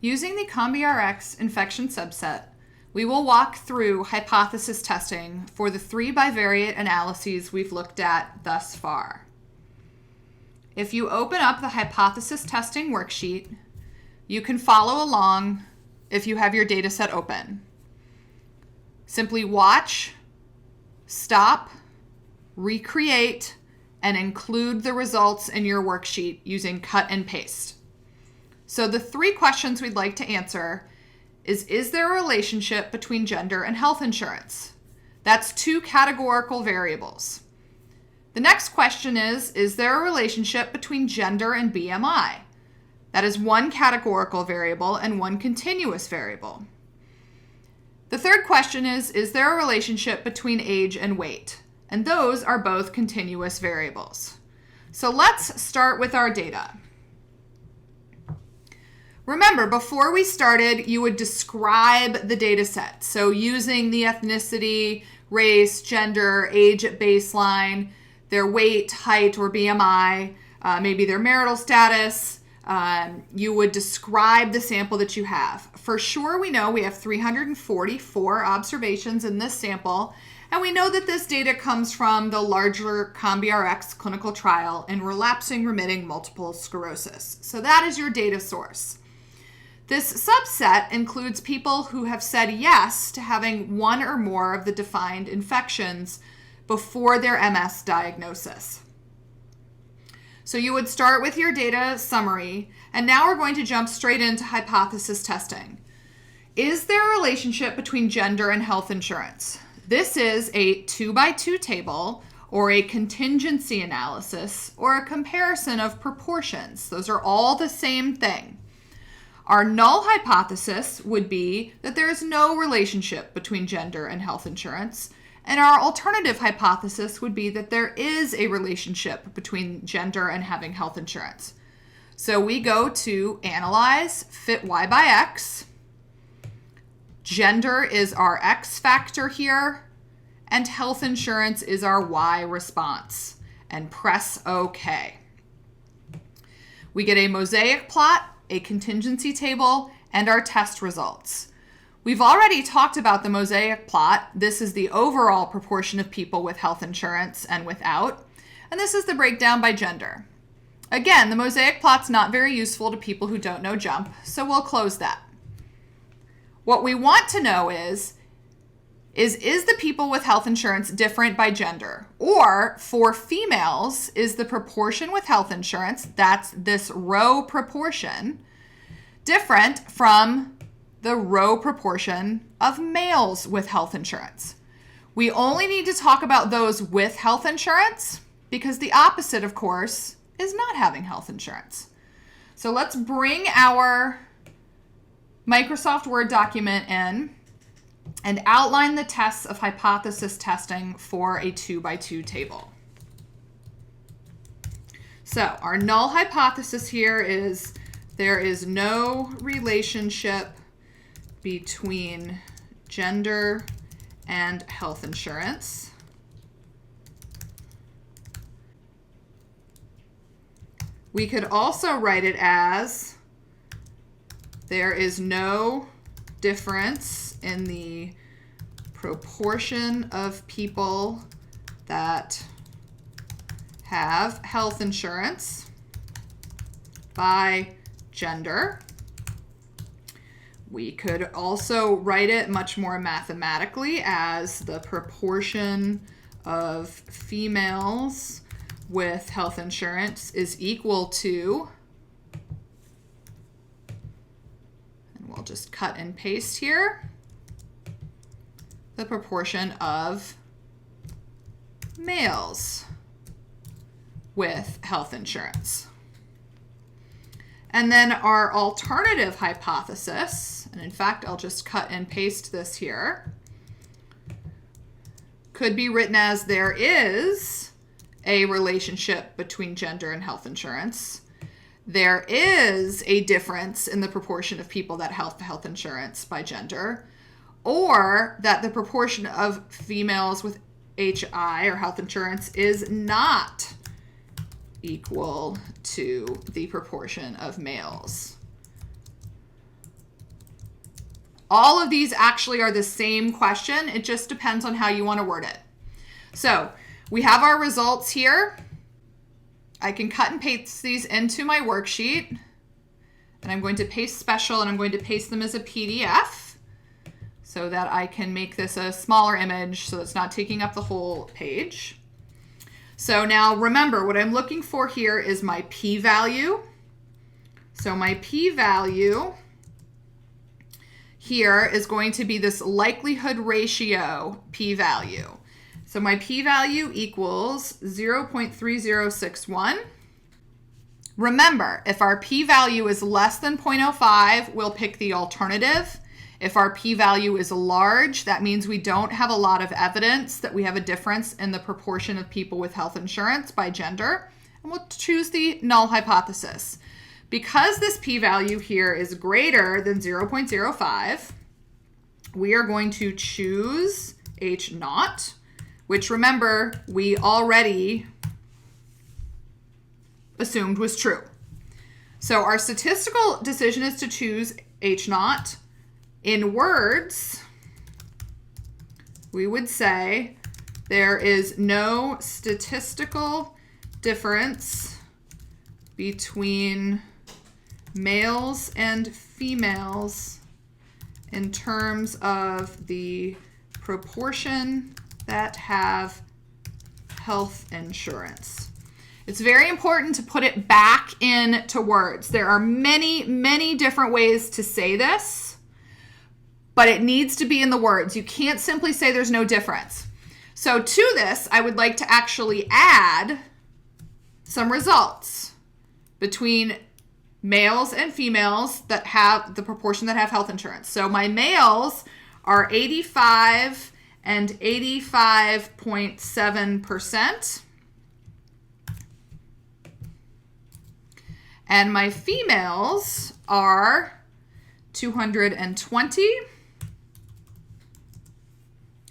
Using the CombiRx infection subset, we will walk through hypothesis testing for the 3 bivariate analyses we've looked at thus far. If you open up the hypothesis testing worksheet, you can follow along if you have your data set open. Simply watch, stop, recreate, and include the results in your worksheet using cut and paste. So the 3 questions we'd like to answer is there a relationship between gender and health insurance? That's 2 categorical variables. The next question is there a relationship between gender and BMI? That is 1 categorical variable and 1 continuous variable. The third question is there a relationship between age and weight? And those are both continuous variables. So let's start with our data. Remember, before we started, you would describe the data set. So using the ethnicity, race, gender, age at baseline, their weight, height, or BMI, maybe their marital status. You would describe the sample that you have. For sure, we know we have 344 observations in this sample, and we know that this data comes from the larger CombiRx clinical trial in relapsing remitting multiple sclerosis. So that is your data source. This subset includes people who have said yes to having 1 or more of the defined infections before their MS diagnosis. So you would start with your data summary, and now we're going to jump straight into hypothesis testing. Is there a relationship between gender and health insurance? This is a 2x2 table, or a contingency analysis, or a comparison of proportions. Those are all the same thing. Our null hypothesis would be that there is no relationship between gender and health insurance, and our alternative hypothesis would be that there is a relationship between gender and having health insurance. So we go to Analyze, Fit Y by X. Gender is our X factor here, and health insurance is our Y response, and press OK. We get a Mosaic plot, a contingency table, and our test results. We've already talked about the Mosaic plot. This is the overall proportion of people with health insurance and without, and this is the breakdown by gender. Again, the Mosaic plot's not very useful to people who don't know JMP, so we'll close that. What we want to know is the people with health insurance different by gender? Or for females, is the proportion with health insurance, that's this row proportion, different from the row proportion of males with health insurance? We only need to talk about those with health insurance because the opposite, of course, is not having health insurance. So let's bring our Microsoft Word document in and outline the tests of hypothesis testing for a 2x2 table. So our null hypothesis here is there is no relationship between gender and health insurance. We could also write it as there is no difference in the proportion of people that have health insurance by gender. We could also write it much more mathematically as the proportion of females with health insurance is equal to, and we'll just cut and paste here, the proportion of males with health insurance. And then our alternative hypothesis, and in fact, I'll just cut and paste this here, could be written as there is a relationship between gender and health insurance. There is a difference in the proportion of people that have health insurance by gender, or that the proportion of females with HI or health insurance is not equal to the proportion of males All of these actually are the same question. It just depends on how you want to word it. So we have our results here. I can cut and paste these into my worksheet. And I'm going to paste special, and I'm going to paste them as a PDF so that I can make this a smaller image so it's not taking up the whole page. So now remember, what I'm looking for here is my p-value. So my p-value here is going to be this likelihood ratio p-value. So my p-value equals 0.3061. Remember, if our p-value is less than 0.05, we'll pick the alternative. If our p-value is large, that means we don't have a lot of evidence that we have a difference in the proportion of people with health insurance by gender, and we'll choose the null hypothesis. Because this p-value here is greater than 0.05, we are going to choose H naught, which remember, we already assumed was true. So our statistical decision is to choose H naught. In words, we would say there is no statistical difference between males and females in terms of the proportion that have health insurance. It's very important to put it back into words. There are many, many different ways to say this, but it needs to be in the words. You can't simply say there's no difference. So to this, I would like to actually add some results between males and females that have the proportion that have health insurance. So my males are 85 and 85.7%. And my females are 220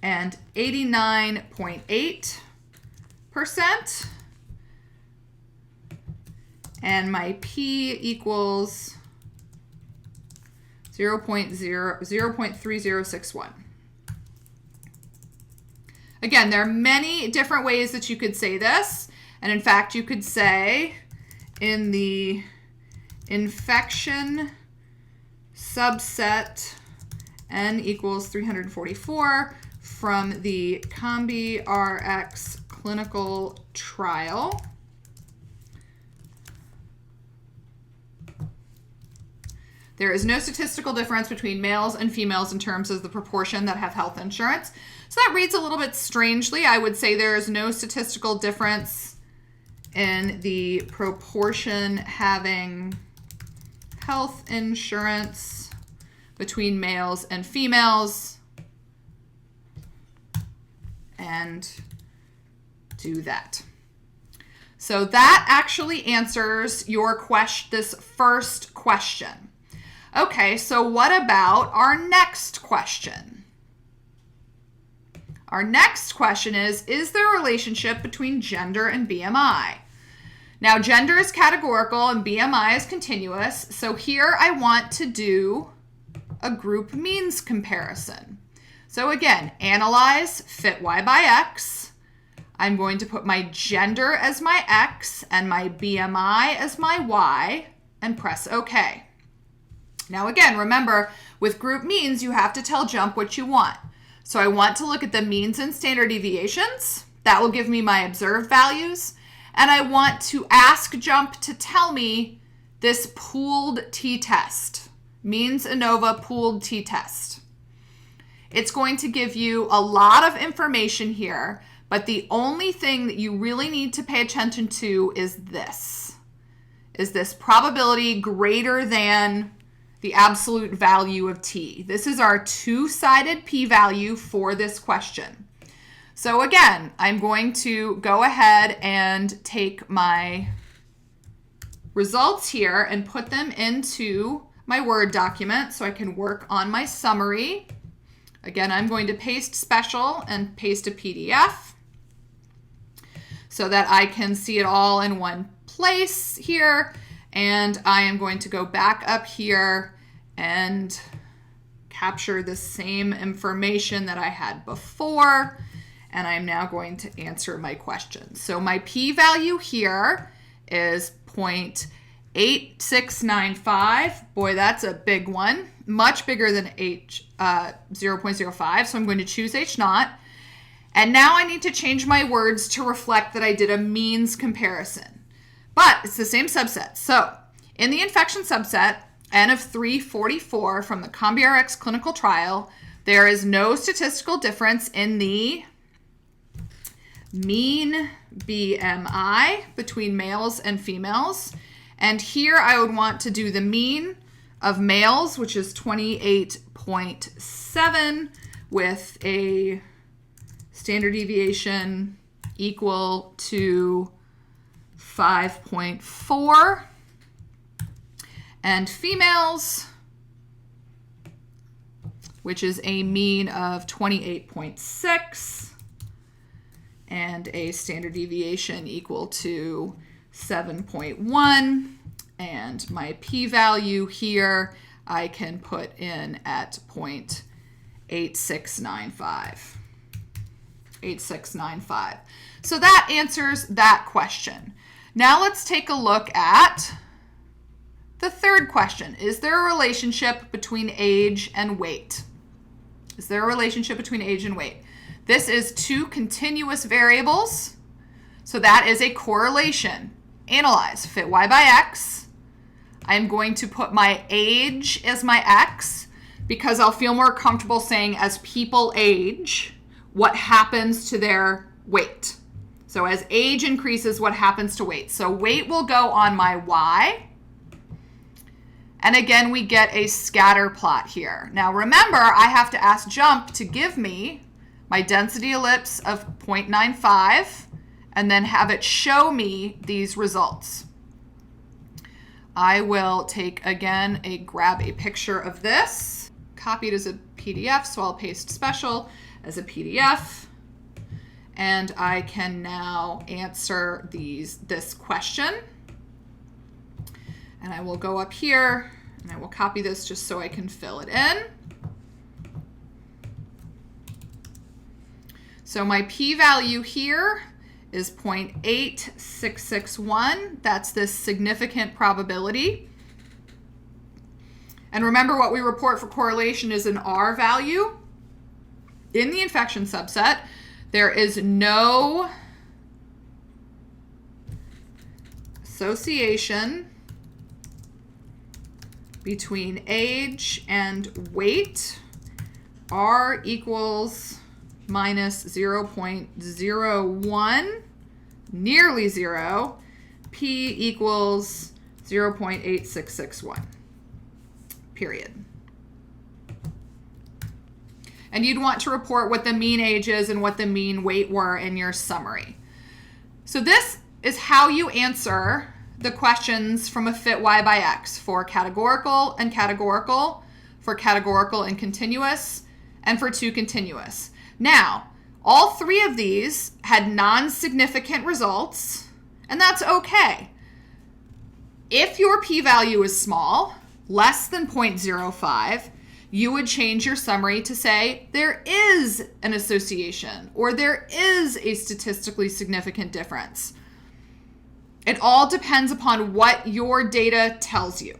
and 89.8%. And my P equals 0.3061. Again, there are many different ways that you could say this. And in fact, you could say in the infection subset N equals 344 from the CombiRx clinical trial. There is no statistical difference between males and females in terms of the proportion that have health insurance. So that reads a little bit strangely. I would say there is no statistical difference in the proportion having health insurance between males and females, and do that. So that actually answers your this first question. Okay, so what about our next question? Our next question is there a relationship between gender and BMI? Now, gender is categorical and BMI is continuous. So here I want to do a group means comparison. So again, analyze fit Y by X. I'm going to put my gender as my X and my BMI as my Y and press OK. Now again, remember, with group means, you have to tell JMP what you want. So I want to look at the means and standard deviations. That will give me my observed values. And I want to ask JMP to tell me this pooled t-test, means ANOVA pooled t-test. It's going to give you a lot of information here, but the only thing that you really need to pay attention to is this. Is this probability greater than the absolute value of t? This is our two-sided p-value for this question. So again, I'm going to go ahead and take my results here and put them into my Word document so I can work on my summary. Again, I'm going to paste special and paste a PDF so that I can see it all in one place here. And I am going to go back up here and capture the same information that I had before, and I'm now going to answer my question. So my p-value here is 0.8695. Boy, that's a big one. Much bigger than 0.05, so I'm going to choose H naught. And now I need to change my words to reflect that I did a means comparison. But it's the same subset. So in the infection subset, N of 344 from the CombiRx clinical trial, there is no statistical difference in the mean BMI between males and females. And here I would want to do the mean of males, which is 28.7, with a standard deviation equal to 5.4. And females, which is a mean of 28.6 and a standard deviation equal to 7.1. And my p-value here I can put in at 0.8695. 8695. So that answers that question. Now let's take a look at the third question. Is there a relationship between age and weight? Is there a relationship between age and weight? This is two continuous variables, so that is a correlation. Analyze, fit y by x. I'm going to put my age as my x because I'll feel more comfortable saying as people age, what happens to their weight. So as age increases, what happens to weight? So weight will go on my y. And again, we get a scatter plot here. Now remember, I have to ask JMP to give me my density ellipse of 0.95 and then have it show me these results. I will take, again, grab a picture of this, copy it as a PDF, so I'll paste special as a PDF. And I can now answer this question. And I will go up here and I will copy this just so I can fill it in. So my p-value here is 0.8661. That's this significant probability. And remember, what we report for correlation is an R value. In the infection subset, there is no association between age and weight. R equals minus 0.01, nearly 0. P equals 0.8661, period. And you'd want to report what the mean age is and what the mean weight were in your summary. So this is how you answer the questions from a fit y by x for categorical and categorical, for categorical and continuous, and for two continuous. Now, all three of these had non-significant results, and that's okay. If your p-value is small, less than 0.05, you would change your summary to say there is an association or there is a statistically significant difference. It all depends upon what your data tells you.